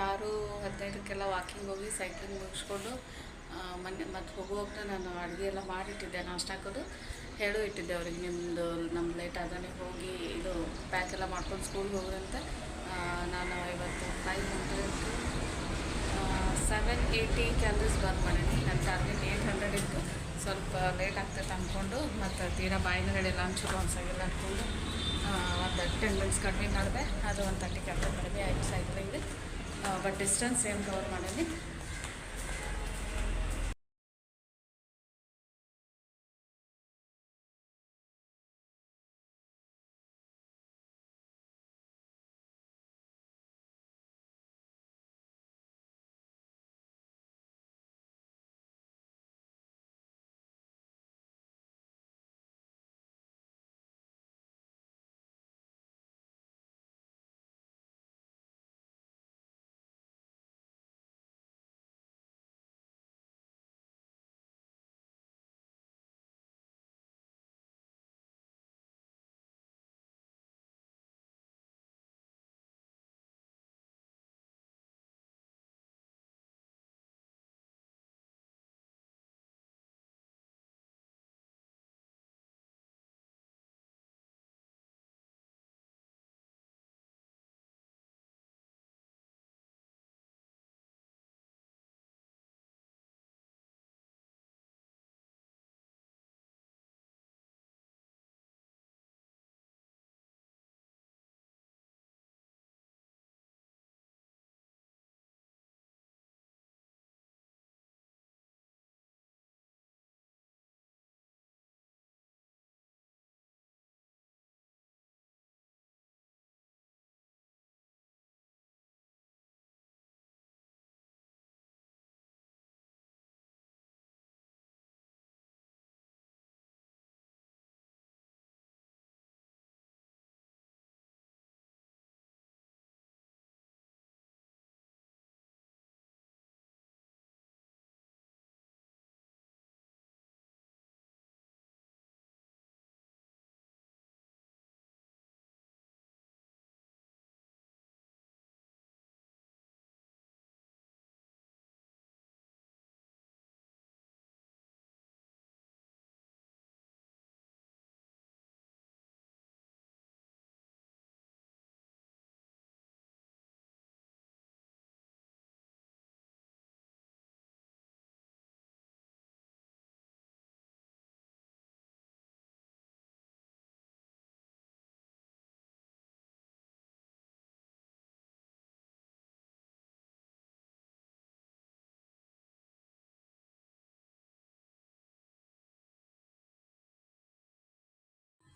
6:15ಕ್ಕೆಲ್ಲ walking ಹೋಗಿ cycling ಮುಗಿಸ್ಕೊಂಡು ಮೊನ್ನೆ ಮತ್ತು ಹೋಗುವಾಗ ನಾನು ಅಡುಗೆ ಎಲ್ಲ ಮಾಡಿಟ್ಟಿದ್ದೆ, ನಾಷ್ಟ ಹಾಕೋದು ಹೇಳು ಇಟ್ಟಿದ್ದೆ ಅವ್ರಿಗೆ, ನಿಮ್ಮದು ನಮ್ಮ ಲೇಟ್ ಆದಾನೆ ಹೋಗಿ ಇದು ಪ್ಯಾಕ್ ಎಲ್ಲ ಮಾಡ್ಕೊಂಡು ಸ್ಕೂಲ್ಗೆ ಹೋಗೋದಂತ. ನಾನು ಇವತ್ತು 780 ಕ್ಯಾಲರೀಸ್ ಬರ್ನ್ ಮಾಡೀನಿ. ನನ್ನ ಟಾರ್ಗೆಟ್ 800 ಇತ್ತು, ಸ್ವಲ್ಪ ಲೇಟ್ ಆಗ್ತೈತೆ ಅಂದ್ಕೊಂಡು ಮತ್ತು ತೀರಾ ಬಾಯಿನಗಡೆ ಲಂಚ್ ಅನ್ಸಾಗಿಲ್ಲ ಅಂದ್ಕೊಂಡು ಒಂದು 10 ಮಿನಿಟ್ಸ್ ಕಡಿಮೆ ಮಾಡಿದೆ. ಅದು ಒಂದು 30 ಕ್ಯಾಲರಿ ಕಡಿಮೆ ಆಯಿತು ಸೈಕ್ಲಿಂಗ್. ಬಟ್ ಡಿಸ್ಟೆನ್ಸ್ ಏನು ಕವರ್ ಮಾಡೀನಿ.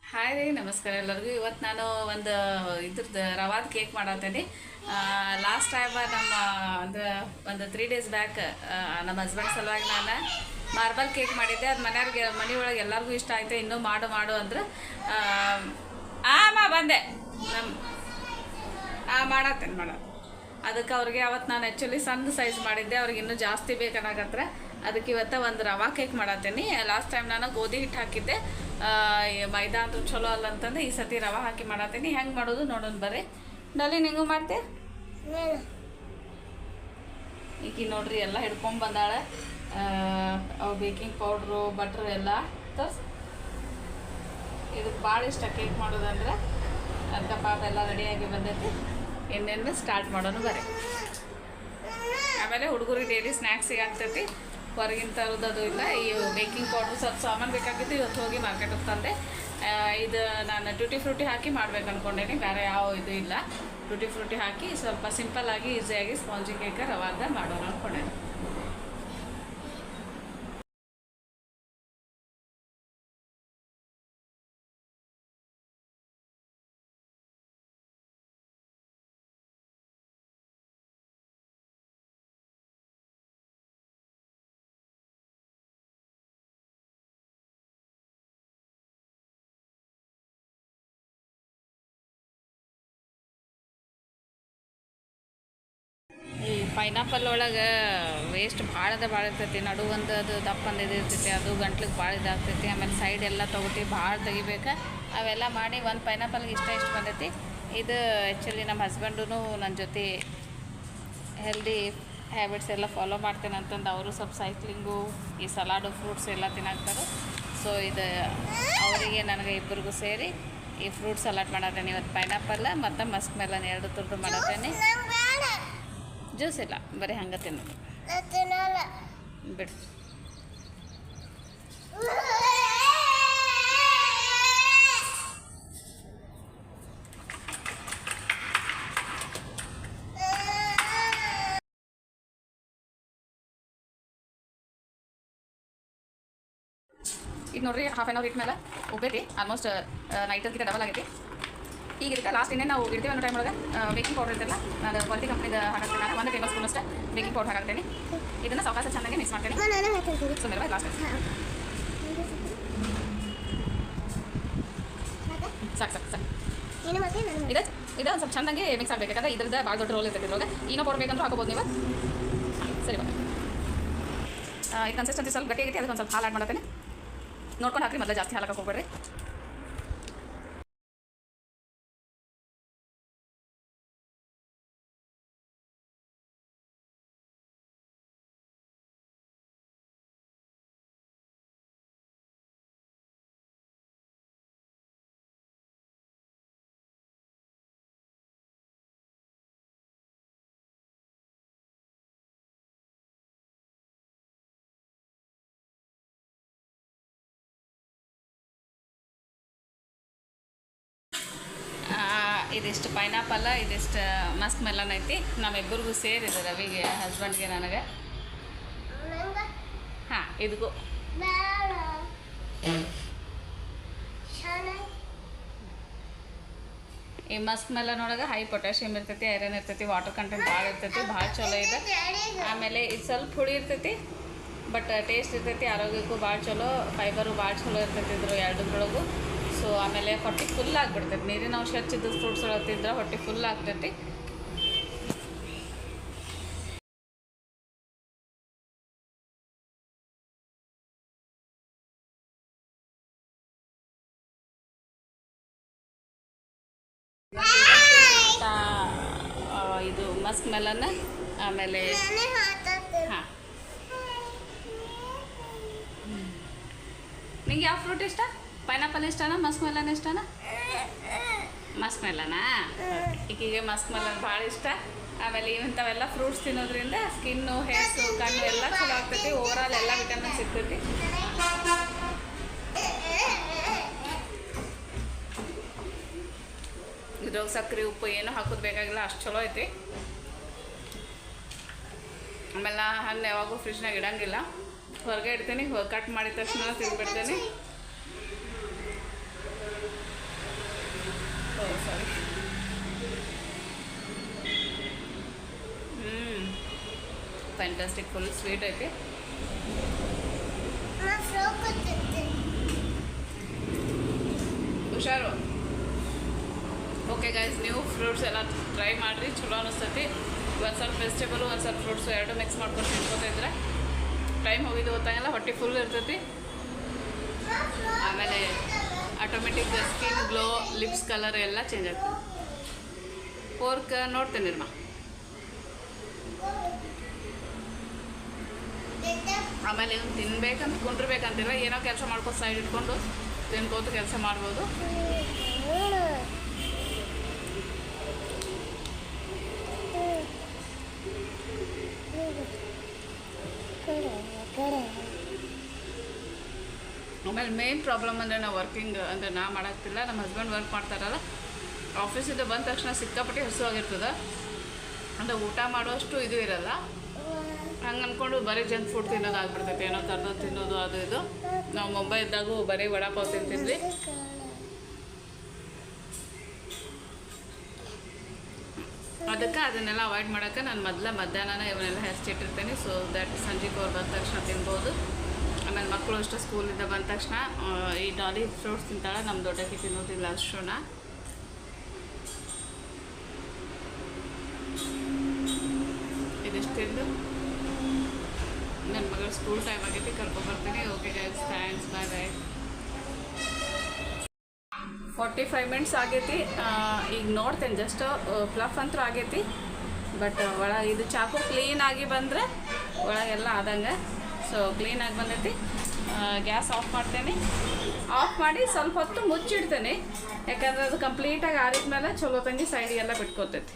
ಹಾಯ್ ರೀ, ನಮಸ್ಕಾರ ಎಲ್ಲರಿಗೂ. ಇವತ್ತು ನಾನು ಇದ್ರದ್ದು ರವಾದ ಕೇಕ್ ಮಾಡತ್ತೇನೆ. ಲಾಸ್ಟ್ ಟೈಮ್ ನಮ್ಮ ಒಂದು 3 ಡೇಸ್ ಬ್ಯಾಕ್ ನಮ್ಮ ಹಸ್ಬೆಂಡ್ ಸಲುವಾಗಿ ನಾನು ಮಾರ್ಬಲ್ ಕೇಕ್ ಮಾಡಿದ್ದೆ. ಅದು ಮನೆಯೊಳಗೆ ಎಲ್ಲರಿಗೂ ಇಷ್ಟ ಆಯಿತು. ಇನ್ನೂ ಮಾಡು ಅಂದ್ರೆ ಬಂದೆ ಮಾಡತ್ತೇನೆ. ಅದಕ್ಕೆ ಅವ್ರಿಗೆ ಅವತ್ತು ನಾನು ಆ್ಯಕ್ಚುಲಿ ಸಣ್ಣ ಸೈಜ್ ಮಾಡಿದ್ದೆ, ಅವ್ರಿಗೆ ಇನ್ನೂ ಜಾಸ್ತಿ ಬೇಕನ್ನಾಗತ್ರ. ಅದಕ್ಕೆ ಇವತ್ತು ಒಂದು ರವಾ ಕೇಕ್ ಮಾಡತ್ತೇನೆ. ಲಾಸ್ಟ್ ಟೈಮ್ ನಾನು ಗೋಧಿ ಹಿಟ್ಟು ಹಾಕಿದ್ದೆ, ಮೈದಾ ಅಂತೂ ಚಲೋ ಅಲ್ಲ ಅಂತಂದು ಈ ಸತಿ ರವಾ ಹಾಕಿ ಮಾಡತ್ತೀನಿ. ಹೆಂಗೆ ಮಾಡೋದು ನೋಡೋಣ ಬರ್ರಿ. ಡಲಿ ನಿಂಗೂ ಮಾಡ್ತೆ ಈಕಿ ನೋಡ್ರಿ, ಎಲ್ಲ ಹಿಡ್ಕೊಂಡು ಬಂದಾಳೆ. ಅವು ಬೇಕಿಂಗ್ ಪೌಡ್ರು, ಬಟ್ರು ಎಲ್ಲ ತರ್ಸ್. ಇದಕ್ಕೆ ಭಾಳ ಇಷ್ಟ ಕೇಕ್ ಮಾಡೋದಂದ್ರೆ. ಅದಕ್ಕೆ ಪಾಪ ಎಲ್ಲ ರೆಡಿಯಾಗಿ ಬಂದೈತಿ. ಇನ್ನೇನು ಸ್ಟಾರ್ಟ್ ಮಾಡೋಣ ಬರ್ರಿ. ಆಮೇಲೆ ಹುಡುಗರಿಗೆ ಡೈಲಿ ಸ್ನ್ಯಾಕ್ಸಿಗೆ ಆಗ್ತೈತಿ, ಹೊರಗಿನ ತರೋದು ಇಲ್ಲ. ಈ ಬೇಕಿಂಗ್ ಪೌಡ್ರು ಸ್ವಲ್ಪ ಸಾಮಾನು ಬೇಕಾಗಿತ್ತು, ಇವತ್ತು ಹೋಗಿ ಮಾರ್ಕೆಟಿಗೆ ತಂದೆ. ಇದು ನಾನು ಟ್ಯೂಟಿ ಫ್ರೂಟಿ ಹಾಕಿ ಮಾಡ್ಬೇಕು ಅಂದ್ಕೊಂಡೇನಿ, ಬೇರೆ ಯಾವ ಇದು ಇಲ್ಲ. ಟ್ಯೂಟಿ ಫ್ರೂಟಿ ಹಾಕಿ ಸ್ವಲ್ಪ ಸಿಂಪಲ್ಲಾಗಿ ಈಸಿಯಾಗಿ ಸ್ಪಾಂಜಿ ಕೇಕ್ ರವಾದ ಮಾಡೋಣ ಅಂದ್ಕೊಂಡೇನಿ. ಈ ಪೈನಾಪಲ್ ಒಳಗೆ ವೇಸ್ಟ್ ಭಾಳ ಇರ್ತೈತಿ. ನಡು ಒಂದು ಅದು ದಪ್ಪ ಇರ್ತೈತಿ, ಅದು ಗಂಟ್ಲಿಗೆ ಭಾಳ ಇದಾಗ್ತೈತಿ. ಆಮೇಲೆ ಸೈಡ್ ಎಲ್ಲ ತೊಗೊಟ್ಟು ಭಾಳ ತೆಗಿಬೇಕು. ಅವೆಲ್ಲ ಮಾಡಿ ಒಂದು ಪೈನಾಪಲ್ಗೆ ಇಷ್ಟ ಬಂದೈತಿ. ಇದು ಆ್ಯಕ್ಚುಲಿ ನಮ್ಮ ಹಸ್ಬೆಂಡು ನನ್ನ ಜೊತೆ ಹೆಲ್ದಿ ಹ್ಯಾಬಿಟ್ಸ್ ಎಲ್ಲ ಫಾಲೋ ಮಾಡ್ತೇನೆ ಅಂತಂದು ಅವರು ಸ್ವಲ್ಪ ಸೈಕ್ಲಿಂಗು ಈ ಸಲಾಡು ಫ್ರೂಟ್ಸ್ ಎಲ್ಲ ತಿನ್ನಾಕ್ತಾರೆ. ಸೊ ಇದು ಅವರಿಗೆ ನನಗೆ ಇಬ್ಬರಿಗೂ ಸೇರಿ ಈ ಫ್ರೂಟ್ ಸಲಾಡ್ ಮಾಡತ್ತೇನೆ ಇವತ್ತು. ಪೈನಾಪಲ್ ಮತ್ತು ಮಸ್ಕ್ ಮೆಲನ್ ಎರಡು ತುರ್ದು ಮಾಡತ್ತೇನೆ. ಜ್ಯೂಸ್ ಇಲ್ಲ, ಬರೀ ಹಂಗೆ ತಿನ್ನೋದು ಬಿಡು. ಈಗ ನೋಡಿರಿ ಹಾಫ್ ಆನ್ ಅವರ್ ಇಟ್ಟ ಮೇಲೆ ಹೋಗ್ತೈತಿ. ಆಲ್ಮೋಸ್ಟ್ ನೈಟರ್ಗಿಂತ ಡಬಲ್ ಆಗೈತಿ. ಈಗ ಇದಕ್ಕೆ ಲಾಸ್ಟ್ ಇನ್ನೇ ನಾವು ಇಡ್ತೀವಿ ಅನ್ನೋ ಟೈಮ್ ಒಳಗೆ ಬೇಕಿಂಗ್ ಪೌಡರ್ ಇರ್ತಲ್ಲ, ನಾನು ಕ್ವಾಲಿಟಿ ಕಂಪ್ನಿದು ಹಾಕ್ತೀನಿ. ನಾನು 1 ಟೇಬಲ್ ಸ್ಪೂನ್ ಅಷ್ಟೇ ಬೇಕಿಂಗ್ ಪೌಡರ್ ಹಾಕ್ತೀನಿ. ಇದನ್ನು ಸಾವಕಾಶ ಚೆನ್ನಾಗಿ ಮಿಕ್ಸ್ ಮಾಡ್ತೀನಿ. ಸುಮ್ಮನೆ ಲಾಸ್ಟ್ ಸಾಕು ಸಾಕು ಸಾಕು. ಇದು ಒಂದು ಸ್ವಲ್ಪ ಚೆನ್ನಾಗಿ ಮಿಕ್ಸ್ ಆಗಬೇಕು, ಯಾಕಂದರೆ ಇದ್ರದ್ದು ಭಾಳ ದೊಡ್ಡ ರೋಲ್ ಇರ್ತೈತಿ ಇದ್ರೊಳಗೆ. ಏನೋ ಪೌಡರ್ ಬೇಕಂದ್ರೂ ಹಾಕೋಬೋದು ನೀವು. ಸರಿ ಬಾ. ಇದು ಕನ್ಸಿಸ್ಟೆನ್ಸಿ ಸ್ವಲ್ಪ ಗಟ್ಟಿ ಆಗೈತಿ, ಅದಕ್ಕೆ ಒಂದು ಸ್ವಲ್ಪ ಹಾಲು ಆಡ್ ಮಾಡ್ತೇನೆ. ನೋಡ್ಕೊಂಡು ಹಾಕಿ, ಮೊದಲು ಜಾಸ್ತಿ ಹಾಲಕ್ಕೆ ಹೋಗ್ಬೇಡ್ರಿ. ಇದಿಷ್ಟು ಪೈನಾಪಲ್ಲ, ಇದಿಷ್ಟು ಮಸ್ಕ್ ಮೆಲನ್ ಐತಿ. ನಮ್ಮಿಬ್ಬರಿಗೂ ಸೇರಿದೆ, ರವಿಗೆ, ಹಸ್ಬೆಂಡ್ಗೆ, ನನಗೆ. ಹಾಂ, ಇದಕ್ಕೂ ಈ ಮಸ್ಕ್ ಮೆಲನ್ ಒಳಗೆ ಹೈ ಪೊಟ್ಯಾಷಿಯಮ್ ಇರ್ತೈತಿ, ಐರನ್ ಇರ್ತೈತಿ, ವಾಟರ್ ಕಂಟೆಂಟ್ ಭಾಳ ಇರ್ತೈತಿ, ಭಾಳ ಚಲೋ ಇದೆ. ಆಮೇಲೆ ಇದು ಸ್ವಲ್ಪ ಹುಳಿ ಇರ್ತೈತಿ, ಬಟ್ ಟೇಸ್ಟ್ ಇರ್ತೈತಿ, ಆರೋಗ್ಯಕ್ಕೂ ಭಾಳ ಚಲೋ, ಫೈಬರು ಭಾಳ ಚಲೋ ಇರ್ತೈತಿ ಇದ್ರು ಎರಡರೊಳಗೂ. ಸೊ ಆಮೇಲೆ ಹೊಟ್ಟೆ ಫುಲ್ ಆಗಿಬಿಡ್ತೈತಿ. ನೀರಿನ ಅಂಶ ಹೆಚ್ಚಿದ್ದು ಫ್ರೂಟ್ಸ್ ಒಳಗೆ ತಿಂದ್ರೆ ಹೊಟ್ಟೆ ಫುಲ್ ಆಗ್ತೈತಿ. ಇದು ಮಸ್ಕ್ ಮೆಲನ್, ಆಮೇಲೆ ಹಾಂ. ನಿಂಗೆ ಯಾವ ಫ್ರೂಟ್ ಇಷ್ಟ? ಪೈನಾಪಲ್ ಇಷ್ಟನಾ, ಮಸ್ಕ್ ಮೆಲನ್ ಇಷ್ಟನಾ? ಮಸ್ಕ್ ಮೆಲನಾ? ಈಗೀಗೆ ಮಸ್ಕ್ ಮೆಲನ್ ಭಾಳ ಇಷ್ಟ. ಆಮೇಲೆ ಇಂಥವೆಲ್ಲ ಫ್ರೂಟ್ಸ್ ತಿನ್ನೋದ್ರಿಂದ ಸ್ಕಿನ್ನು, ಹೇರ್ಸು, ಕಣ್ಣು ಎಲ್ಲ ಚಲೋ ಆಗ್ತೈತಿ. ಓವರಾಲ್ ಎಲ್ಲ ವಿಟಮಿನ್ ಸಿಗ್ತೈತಿ. ಇದ್ರಾಗ ಸಕ್ಕರೆ, ಉಪ್ಪು ಏನೂ ಹಾಕೋದು ಬೇಕಾಗಿಲ್ಲ, ಅಷ್ಟು ಚಲೋ ಐತಿ. ಆಮೇಲೆ ಹಣ್ಣು ಯಾವಾಗೂ ಫ್ರಿಜ್ನಾಗ ಇಡಂಗಿಲ್ಲ, ಹೊರಗೆ ಇಡ್ತೀನಿ. ಕಟ್ ಮಾಡಿದ ತಕ್ಷಣ ತಿಂದ್ಬಿಡ್ತೀನಿ. ಸಾರಿ. ಫ್ಯಾಂಟಾಸ್ಟಿಕ್, ಫುಲ್ ಸ್ವೀಟ್ ಐತಿ. ಹುಷಾರು. ಓಕೆ ಗೈಸ್, ನೀವು ಫ್ರೂಟ್ಸ್ ಎಲ್ಲ ಟ್ರೈ ಮಾಡಿರಿ, ಚಲೋ ಅನಿಸ್ತೈತಿ. ಒಂದು ಸ್ವಲ್ಪ ವೆಜಿಟೇಬಲು, ಒಂದು ಸ್ವಲ್ಪ ಫ್ರೂಟ್ಸು ಎರಡು ಮಿಕ್ಸ್ ಮಾಡ್ಕೊಂಡು ತಿನ್ಕೋತಿದ್ರೆ ಟೈಮ್ ಹೋಗಿದ್ದು ಗೊತ್ತಾಗಲ್ಲ, ಹೊಟ್ಟೆ ಫುಲ್ ಇರ್ತೈತಿ. ಆಮೇಲೆ automatic skin glow, lips colour ಎಲ್ಲ ಚೇಂಜ್ ಆಗ್ತದೆ. ಪೋರ್ಕ್ ನೋಡ್ತೇನೆ ನಿರ್ಮಾ. ಆಮೇಲೆ ಇವ್ನು ತಿನ್ಬೇಕಂತ ಕುಂಡಿರ್ಬೇಕಂತಿಲ್ಲ, ಏನೋ ಕೆಲಸ ಮಾಡ್ಕೊಂಡು ಸೈಡ್ ಇಟ್ಕೊಂಡು ತಿನ್ಕೋತ ಕೆಲಸ ಮಾಡ್ಬೋದು. ಆಮೇಲೆ ಮೇನ್ ಪ್ರಾಬ್ಲಮ್ ಅಂದರೆ ನಾವು ವರ್ಕಿಂಗ್ ಅಂದರೆ ನಾ ಮಾಡೋಕ್ತಿಲ್ಲ, ನಮ್ಮ ಹಸ್ಬೆಂಡ್ ವರ್ಕ್ ಮಾಡ್ತಾರಲ್ಲ, ಆಫೀಸಿಂದ ಬಂದ ತಕ್ಷಣ ಸಿಕ್ಕಾಪಟ್ಟೆ ಹಸುವಾಗಿರ್ತದೆ. ಅಂದರೆ ಊಟ ಮಾಡುವಷ್ಟು ಇದು ಇರಲ್ಲ. ಹಂಗೆ ಅಂದ್ಕೊಂಡು ಬರೀ ಜಂಕ್ ಫುಡ್ ತಿನ್ನೋದು ಆಗ್ಬಿಡ್ತೈತೆ, ಏನೋ ಥರದ್ದು ತಿನ್ನೋದು ಅದು ಇದು. ನಾವು ಮುಂಬೈ ಇದ್ದಾಗೂ ಬರೀ ವಡಾಪಾವ್ ತಿಂತಿದ್ವಿ. ಅದಕ್ಕೆ ಅದನ್ನೆಲ್ಲ ಅವಾಯ್ಡ್ ಮಾಡೋಕ್ಕೆ ನಾನು ಮಧ್ಯಾಹ್ನ ಇವನ್ನೆಲ್ಲ ಹೆಚ್ಚಿಟ್ಟಿರ್ತೀನಿ. ಸೊ ದ್ಯಾಟ್ ಸಂಜೆಗೆ ಅವ್ರು ಬಂದ ತಕ್ಷಣ ತಿನ್ಬೋದು. ಆಮೇಲೆ ಮಕ್ಕಳು ಅಷ್ಟು ಸ್ಕೂಲಿಂದ ಬಂದ ತಕ್ಷಣ ಈ ಡಾಲಿ ಫ್ರೂಟ್ಸ್ ತಿಂತಾಳೆ, ನಮ್ಮ ದೊಡ್ಡಕ್ಕೆ ತಿನ್ನೋದಿಲ್ಲ ಅಷ್ಟುನ. ಇದಿಷ್ಟು ತಿಂದು ನನ್ನ ಮಗಳು ಸ್ಕೂಲ್ ಟೈಮ್ ಆಗೈತಿ, ಕರ್ಕೊಂಡ್ಬರ್ತೀನಿ. ಓಕೆ ಗೈಸ್, ಥ್ಯಾಂಕ್ಸ್, ಬಾಯ್ ಬಾಯ್. 45 ಮಿನಿಟ್ಸ್ ಆಗೈತಿ. ಈಗ ನೋಡ್ತೇನೆ, ಜಸ್ಟ್ ಫ್ಲಫ್ ಅಂತೂ ಆಗೈತಿ. ಬಟ್ ಒಳಗೆ ಇದು ಚಾಕು ಕ್ಲೀನಾಗಿ ಬಂದರೆ ಒಳಗೆಲ್ಲ ಆದಂಗೆ. ಸೊ ಕ್ಲೀನಾಗಿ ಬಂದೈತಿ. ಗ್ಯಾಸ್ ಆಫ್ ಮಾಡ್ತೇನೆ. ಆಫ್ ಮಾಡಿ ಸ್ವಲ್ಪ ಹೊತ್ತು ಮುಚ್ಚಿಡ್ತೇನೆ, ಯಾಕಂದ್ರೆ ಅದು ಕಂಪ್ಲೀಟಾಗಿ ಆರಿದ್ಮೇಲೆ ಚಲೋ ತಂಗಿ ಸೈಡಿಗೆಲ್ಲ ಬಿಟ್ಕೋತೈತಿ.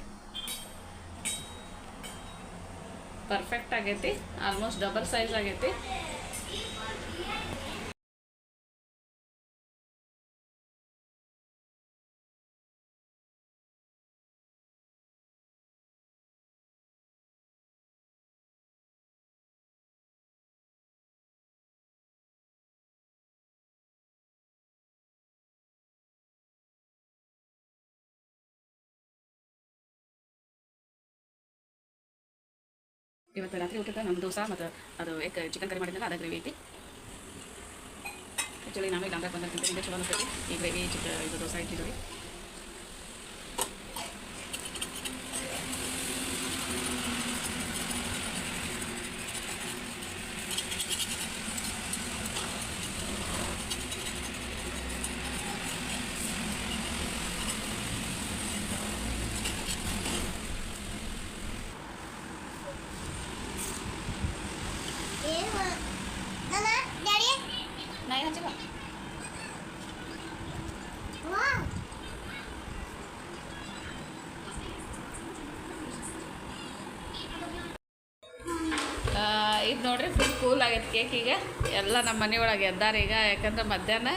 ಪರ್ಫೆಕ್ಟ್ ಆಗೈತಿ, ಆಲ್ಮೋಸ್ಟ್ ಡಬಲ್ ಸೈಜ್ ಆಗೈತಿ. ಇವತ್ತು ರಾತ್ರಿ ಊಟಕ್ಕೆ ನಮ್ಮ ದೋಸೆ ಮತ್ತು ಅದು ಚಿಕನ್ ಕರಿ ಮಾಡಿದ್ನಲ್ಲ, ಅದು ಗ್ರೇವಿ ಐತಿ. ಆ್ಯಕ್ಚುಲಿ ನಾನು ಇಲ್ಲಿ ಆಂಧ್ರಕ್ಕೆ ಬಂದ ತಿಂತೀನಿ, ಚಲೋ ಅನಿಸ್ತೈತಿ. ಈ ಗ್ರೇವಿ ಇದು ದೋಸೆ ಇಟ್ಟಿದ್ದೀವಿ. नाही हच्चे का ಇದು ನೋಡ್ರಿ ಫುಲ್ ಕೂಲ್ ಆಗೈತೆ ಕೇಕ್. ಈಗ ಎಲ್ಲ ನಮ್ಮ ಮನೆ ಒಳಗೆ ಎದ್ದಾರೆ ಈಗ, ಯಾಕಂದ್ರೆ ಮಧ್ಯಾಹ್ನ